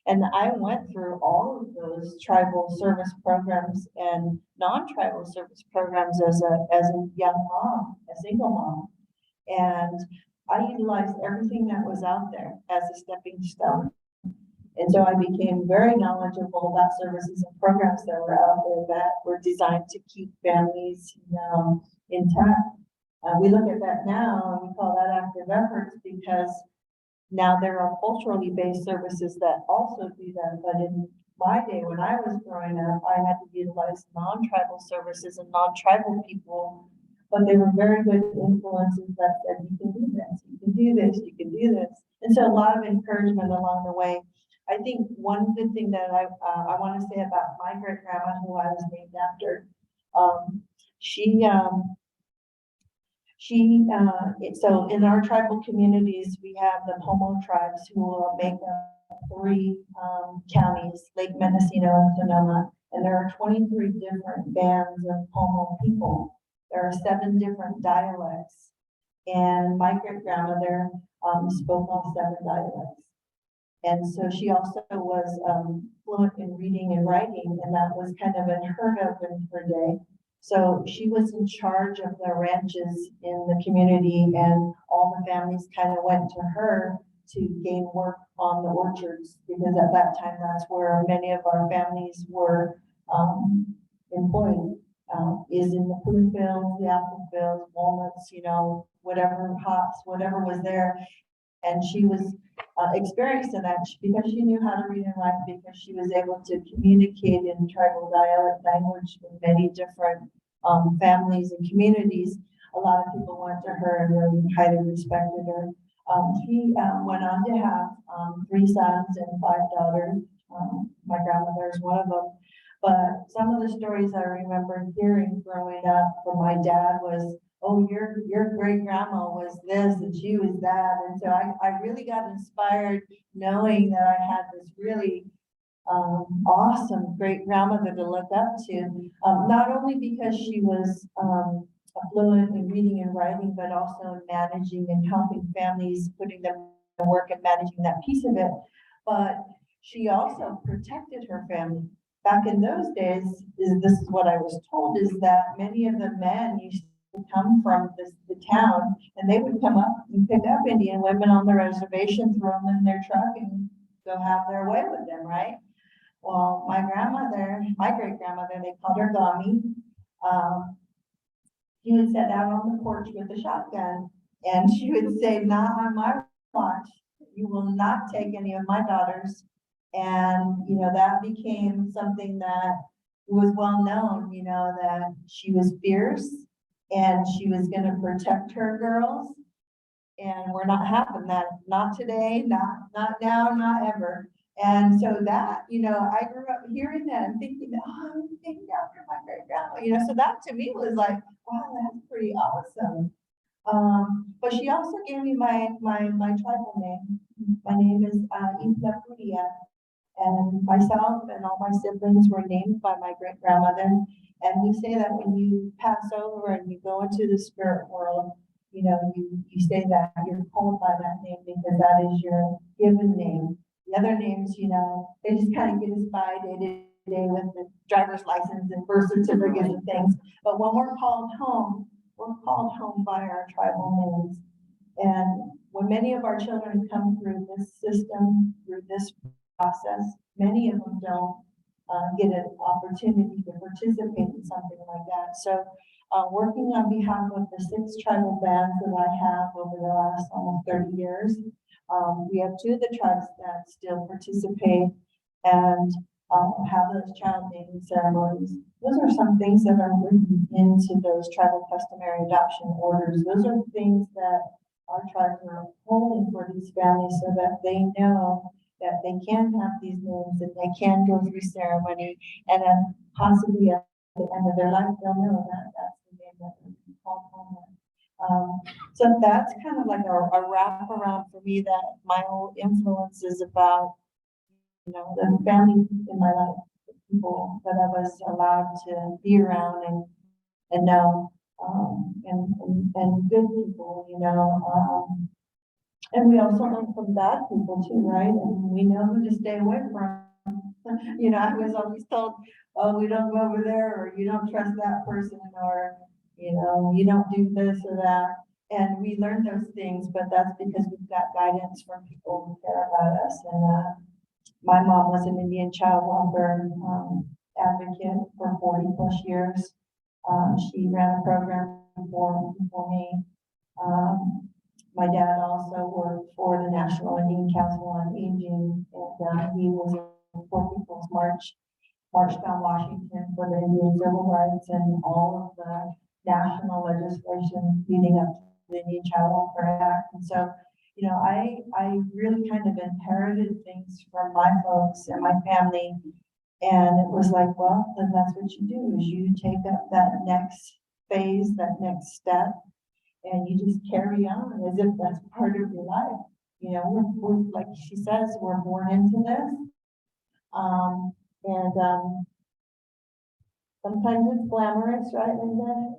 And I went through all of those tribal service programs and non-tribal service programs as a young mom, a single mom. And I utilized everything that was out there as a stepping stone. And so I became very knowledgeable about services and programs that were out there that were designed to keep families, intact. We look at that now and we call that active efforts because now there are culturally based services that also do that. But in my day, when I was growing up, I had to utilize non-tribal services and non-tribal people, but they were very good influences that said, you can do this, you can do this, you can do this. And so a lot of encouragement along the way. I think one good thing that I want to say about my great grandma, who I was named after, so in our tribal communities, we have the Pomo tribes who will make up 3 counties, Lake Mendocino and Sonoma, and there are 23 different bands of Pomo people. There are 7 different dialects, and my great grandmother spoke all 7 dialects. And so she also was fluent in reading and writing, and that was kind of unheard of in her day. So she was in charge of the ranches in the community, and all the families kind of went to her to gain work on the orchards, because at that time, that's where many of our families were employed, is in the fruit fields, the apple fields, walnuts, whatever hops, whatever was there. And she was experienced in that because she knew how to read and write, because she was able to communicate in tribal dialect language with many different families and communities. A lot of people went to her and really highly respected her. She went on to have 3 sons and 5 daughters. My grandmother is one of them. But some of the stories I remember hearing growing up from my dad was, oh, your great grandma was this and she was that. And so I really got inspired knowing that I had this really awesome great grandmother to look up to, not only because she was fluent in reading and writing, but also in managing and helping families, putting them to work and managing that piece of it. But she also protected her family. Back in those days, this is what I was told, is that many of the men used to come from the town, and they would come up and pick up Indian women on the reservation, throw them in their truck, and go have their way with them, right? Well, my grandmother, my great grandmother, they called her Gami. She would sit out on the porch with a shotgun, and she would say, "Not on my watch. You will not take any of my daughters." And, that became something that was well known, that she was fierce and she was going to protect her girls. And we're not having that, not today, not now, not ever. And so that, I grew up hearing that and thinking, oh, I'm named after my great grandma, so that to me was like, wow, that's pretty awesome. But she also gave me my tribal name. My name is ICWA. And myself and all my siblings were named by my great grandmother. And we say that when you pass over and you go into the spirit world, you say that you're called by that name because that is your given name. The other names, they just kind of get us by day to day with the driver's license and birth certificates and things. But when we're called home by our tribal names. And when many of our children come through this system, through this process, many of them don't get an opportunity to participate in something like that. So working on behalf of the 6 tribal bands that I have over the last almost 30 years, we have 2 of the tribes that still participate and have those child naming ceremonies. Those are some things that are written into those tribal customary adoption orders. Those are things that our tribes are holding for these families so that they know that they can have these names and they can go through ceremony, and then possibly at the end of their life, they'll know that that's the name that they're called home. So that's kind of like a wraparound for me, that my whole influence is about, the family in my life, the people that I was allowed to be around and know, and good people, and we also learn from bad people too, right? And we know who to stay away from. I was always told, oh, we don't go over there, or you don't trust that person, or, you don't do this or that. And we learn those things, but that's because we've got guidance from people who care about us. And, my mom was an Indian child welfare, advocate for 40+ years. She ran a program for me. My dad also worked for the National Indian Council on Aging, and he was in Poor People's March down Washington for the Indian civil rights and all of the national legislation leading up to the Indian Child Welfare Act. And so, you know, I really kind of inherited things from my folks and my family. And it was like, well, then that's what you do, is you take up that next phase, that next step, and you just carry on as if that's part of your life. You know, we're like she says, we're born into this. Sometimes it's glamorous, right, Linda?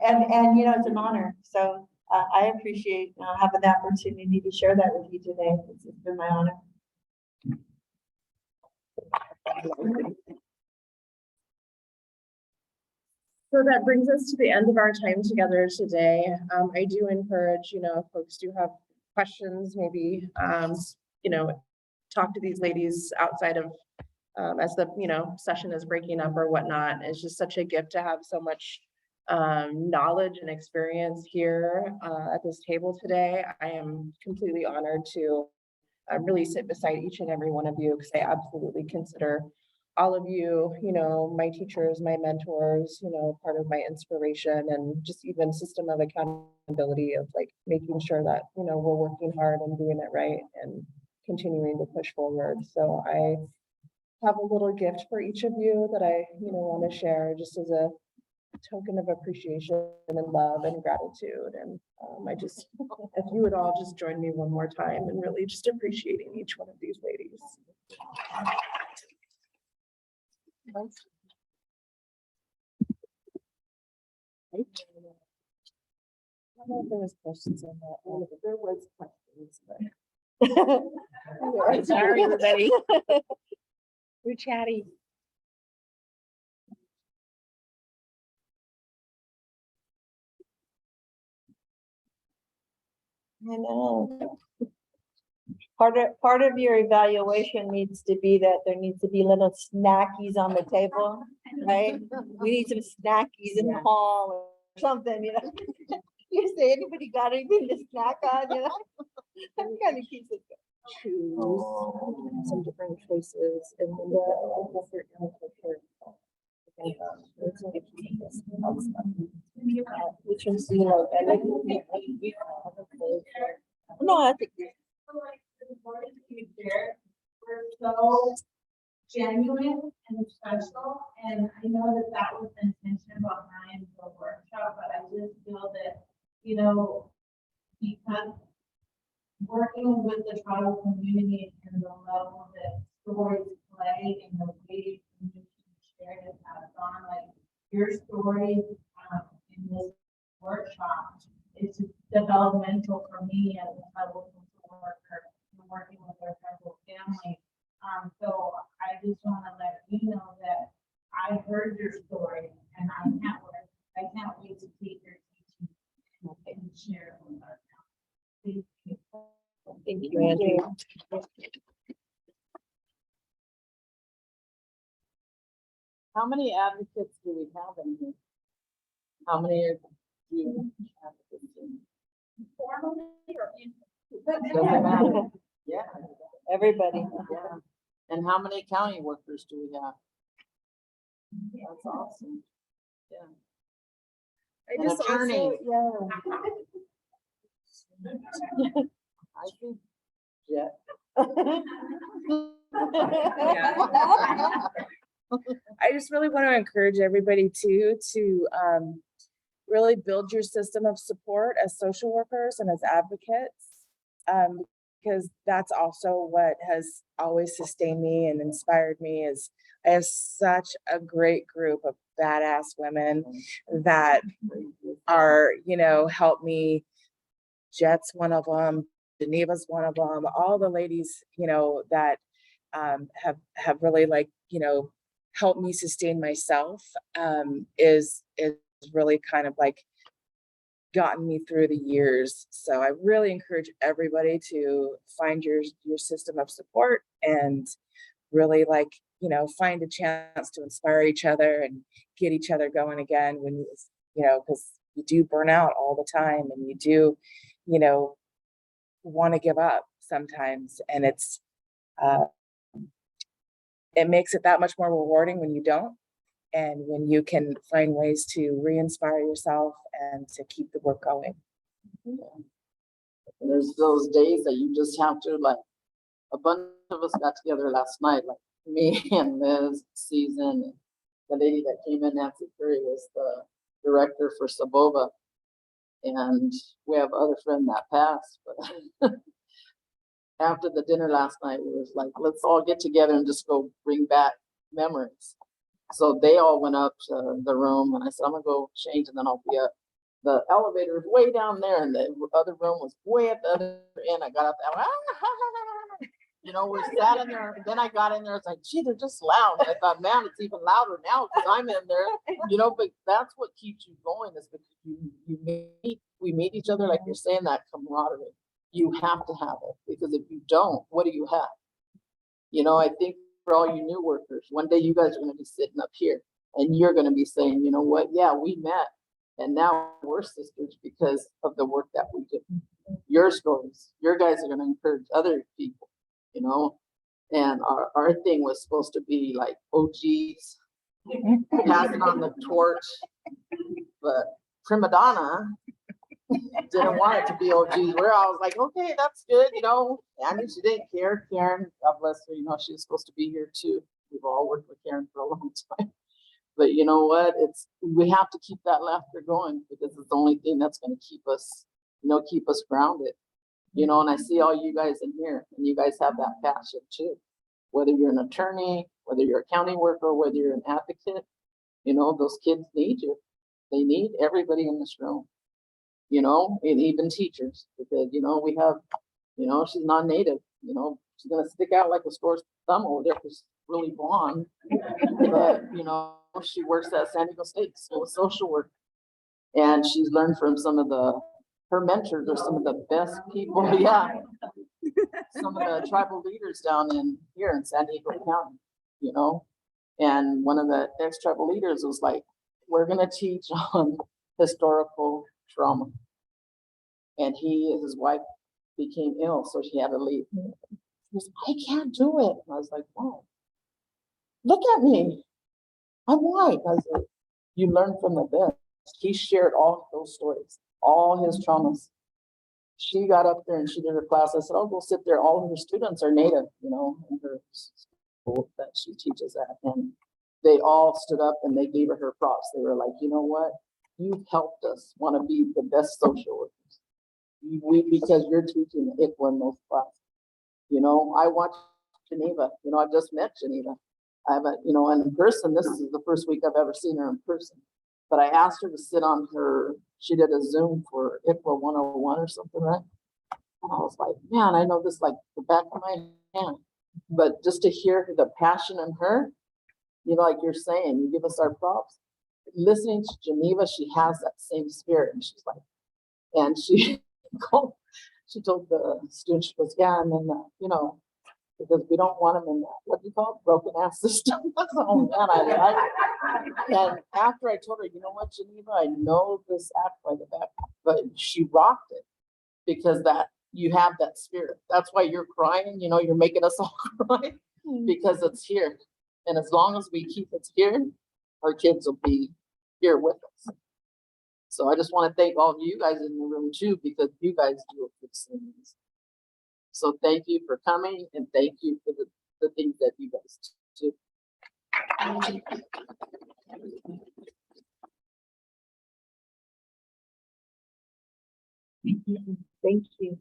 And you know, it's an honor. So I appreciate having the opportunity to share that with you today. It's been my honor. So that brings us to the end of our time together today. I do encourage, you know, if folks do have questions, maybe, you know, talk to these ladies outside of, as the, you know, session is breaking up or whatnot. It's just such a gift to have so much knowledge and experience here at this table today. I am completely honored to really sit beside each and every one of you, because I absolutely consider all of you, you know, my teachers, my mentors, you know, part of my inspiration, and just even system of accountability of like making sure that, you know, we're working hard and doing it right and continuing to push forward. So I have a little gift for each of you that I, you know, want to share just as a token of appreciation and love and gratitude. And I just, if you would all just join me one more time and really just appreciating each one of these ladies. I don't know if there was questions on that. There was questions, but. Sorry, everybody. We're chatty. I know. Part of your evaluation needs to be that there needs to be little snackies on the table, right? We need some snackies in the hall or something, you know? You say, anybody got anything to snack on, you know? That kind of keeps it going. Choose some different choices and then we'll figure out what we're which ones do you like? No, I think. We're so genuine and special, and I know that that was the intention behind the workshop, but I just feel that, you know, because working with the tribal community and the level that stories play and the way in which you shared it passed on, like your story in this workshop is just developmental for me as a tribal social worker and working with our tribal family. So I just want to let you know that I heard your story, and I can't wait to take your teaching and share it with our family. Thank you. Thank you, Angie. How many advocates do we have in here? How many do you have? Formally or Doesn't matter. Yeah. Everybody. Yeah. And how many county workers do we have? That's awesome. Yeah. I An just attorney. also, yeah. I think, yeah. I just really want to encourage everybody to really build your system of support as social workers and as advocates, because that's also what has always sustained me and inspired me. Is I have such a great group of badass women that are, you know, help me. Jet's one of them. Geneva's one of them. All the ladies, you know, that have really, like, you know, helped me sustain myself is really kind of like gotten me through the years. So I really encourage everybody to find your system of support and really like, you know, find a chance to inspire each other and get each other going again when you know, because you do burn out all the time and you do, you know, want to give up sometimes. And it makes it that much more rewarding when you don't. And when you can find ways to re-inspire yourself and to keep the work going. And there's those days that you just have to, like, a bunch of us got together last night, like me and Liz, Susan, the lady that came in, Nancy Curry, was the director for Sabova. And we have other friend that passed, but after the dinner last night, we was like, let's all get together and just go bring back memories. So they all went up to the room and I said, I'm gonna go change and then I'll be up. The elevator is way down there and the other room was way at the other end. I got up there, you know, we sat in there and then I got in there. It's like, gee, they're just loud. And I thought, man, it's even louder now because I'm in there, you know, but that's what keeps you going is because we meet each other, like you're saying, that camaraderie. You have to have it because if you don't, what do you have? You know, I think for all you new workers, one day you guys are going to be sitting up here and you're going to be saying, you know what? Yeah, we met and now we're sisters because of the work that we do. Your stories, your guys are going to encourage other people, you know, and our thing was supposed to be like OGs passing on the torch, but prima donna didn't want it to be OGs. Where I was like, okay, that's good, you know. I mean, she didn't care. Karen, God bless her, you know, she was supposed to be here too. We've all worked with Karen for a long time. But you know what? We have to keep that laughter going because it's the only thing that's going to keep us, you know, keep us grounded. You know, and I see all you guys in here, and you guys have that passion too. Whether you're an attorney, whether you're a county worker, whether you're an advocate, you know, those kids need you. They need everybody in this room. You know, and even teachers, because, you know, we have, you know, she's non-native, you know, she's going to stick out like a store's thumb over there because she's really blonde. But, you know, she works at San Diego State School of Social Work. And she's learned from her mentors are some of the best people. Yeah. Some of the tribal leaders down here in San Diego County, you know. And one of the ex-tribal leaders was like, we're going to teach on historical trauma. And his wife became ill, so she had to leave. He was, I can't do it. And I was like, wow, look at me. I'm white. I said, you learn from the best. He shared all those stories, all his traumas. She got up there and she did her class. I said, I'll go sit there. All of her students are native, you know, in her school that she teaches at. And they all stood up and they gave her props. They were like, you know what? You've helped us want to be the best social workers. Because you're teaching ICWA in those classes. You know, I watched Geneva. You know, I just met Geneva. I haven't, you know, in person, this is the first week I've ever seen her in person. But I asked her to sit on she did a Zoom for ICWA 101 or something, right? And I was like, man, I know this like the back of my hand. But just to hear the passion in her, you know, like you're saying, you give us our props. Listening to Geneva, she has that same spirit. And she's like, and she told the student, she goes, yeah, and then, you know, because we don't want them in that, what do you call it, broken ass system. Oh man, I like it. And after I told her, you know what, Geneva, I know this act by the back, but she rocked it because you have that spirit. That's why you're crying, you know, you're making us all cry because it's here. And as long as we keep it here, our kids will be here with us. So I just want to thank all of you guys in the room too, because you guys do it for the same reason. So thank you for coming and thank you for the things that you guys do. Thank you. Thank you.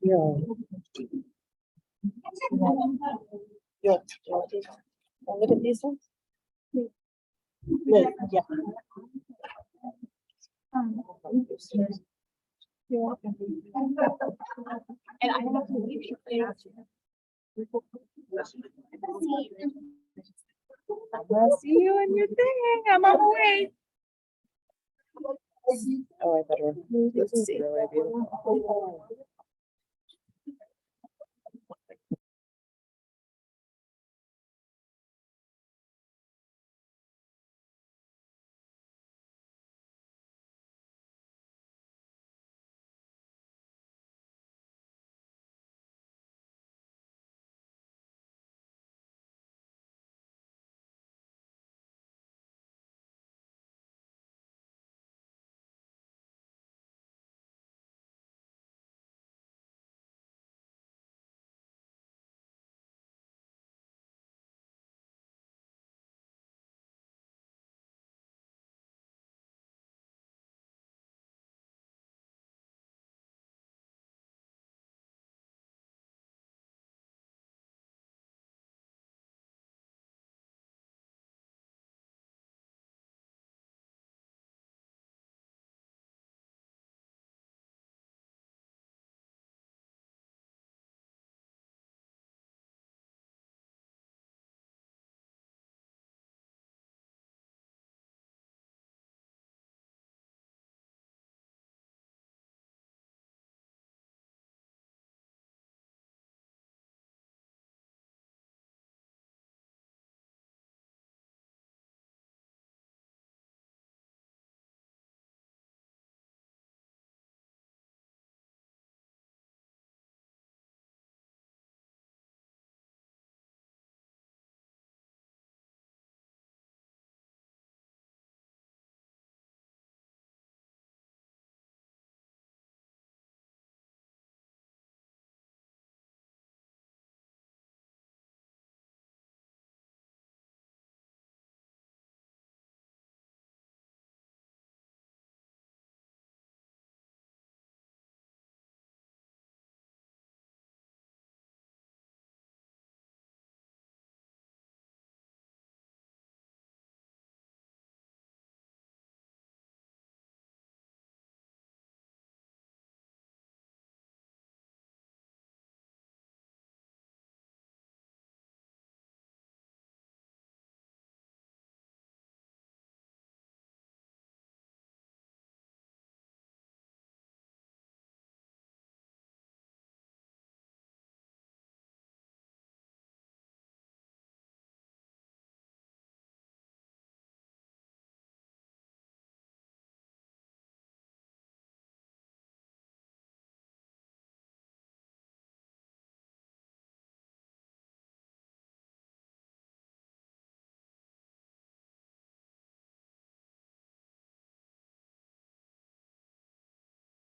Yeah. Look at these ones. Yeah. You're welcome. And I have to leave you. I'll see you in your thing. I'm on my way. Oh, I better, this is really beautiful.